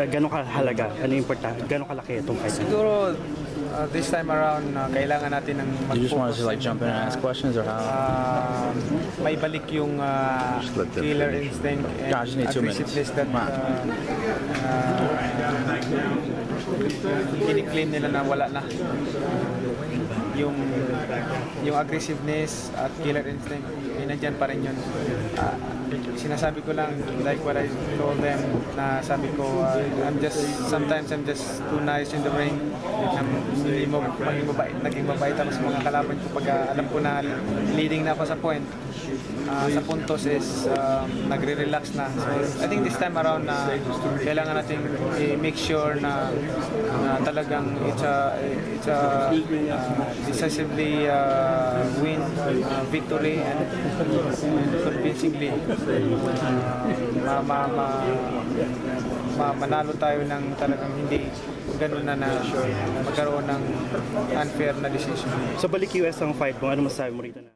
gano'ng kahalaga? Ano yung importante? Gano'ng kalaki itong fight? Siguro, this time around, kailangan natin ng mag-focus. You just want us to like jump in and ask questions or how? Maibalik yung killer instinct and I just need 2 minutes. aggressiveness that kiniklaim nila na wala na. Yung aggressiveness at killer instinct, nandyan pa rin yun. Sinasabi ko lang, like what I told them, na sabi ko, sometimes I'm just too nice in the ring. Naging mabait ako sa mga kalaban ko pag alam ko na leading na ako sa point. Sa puntos is nagre-relax na. So I think this time around kailangan natin i-make sure na talagang it's a decisively win, victory and convincingly manalo tayo ng talagang hindi ganun na magkaroon ng unfair na decision. So balik US ang fight mo, ano masasabi mo rito na?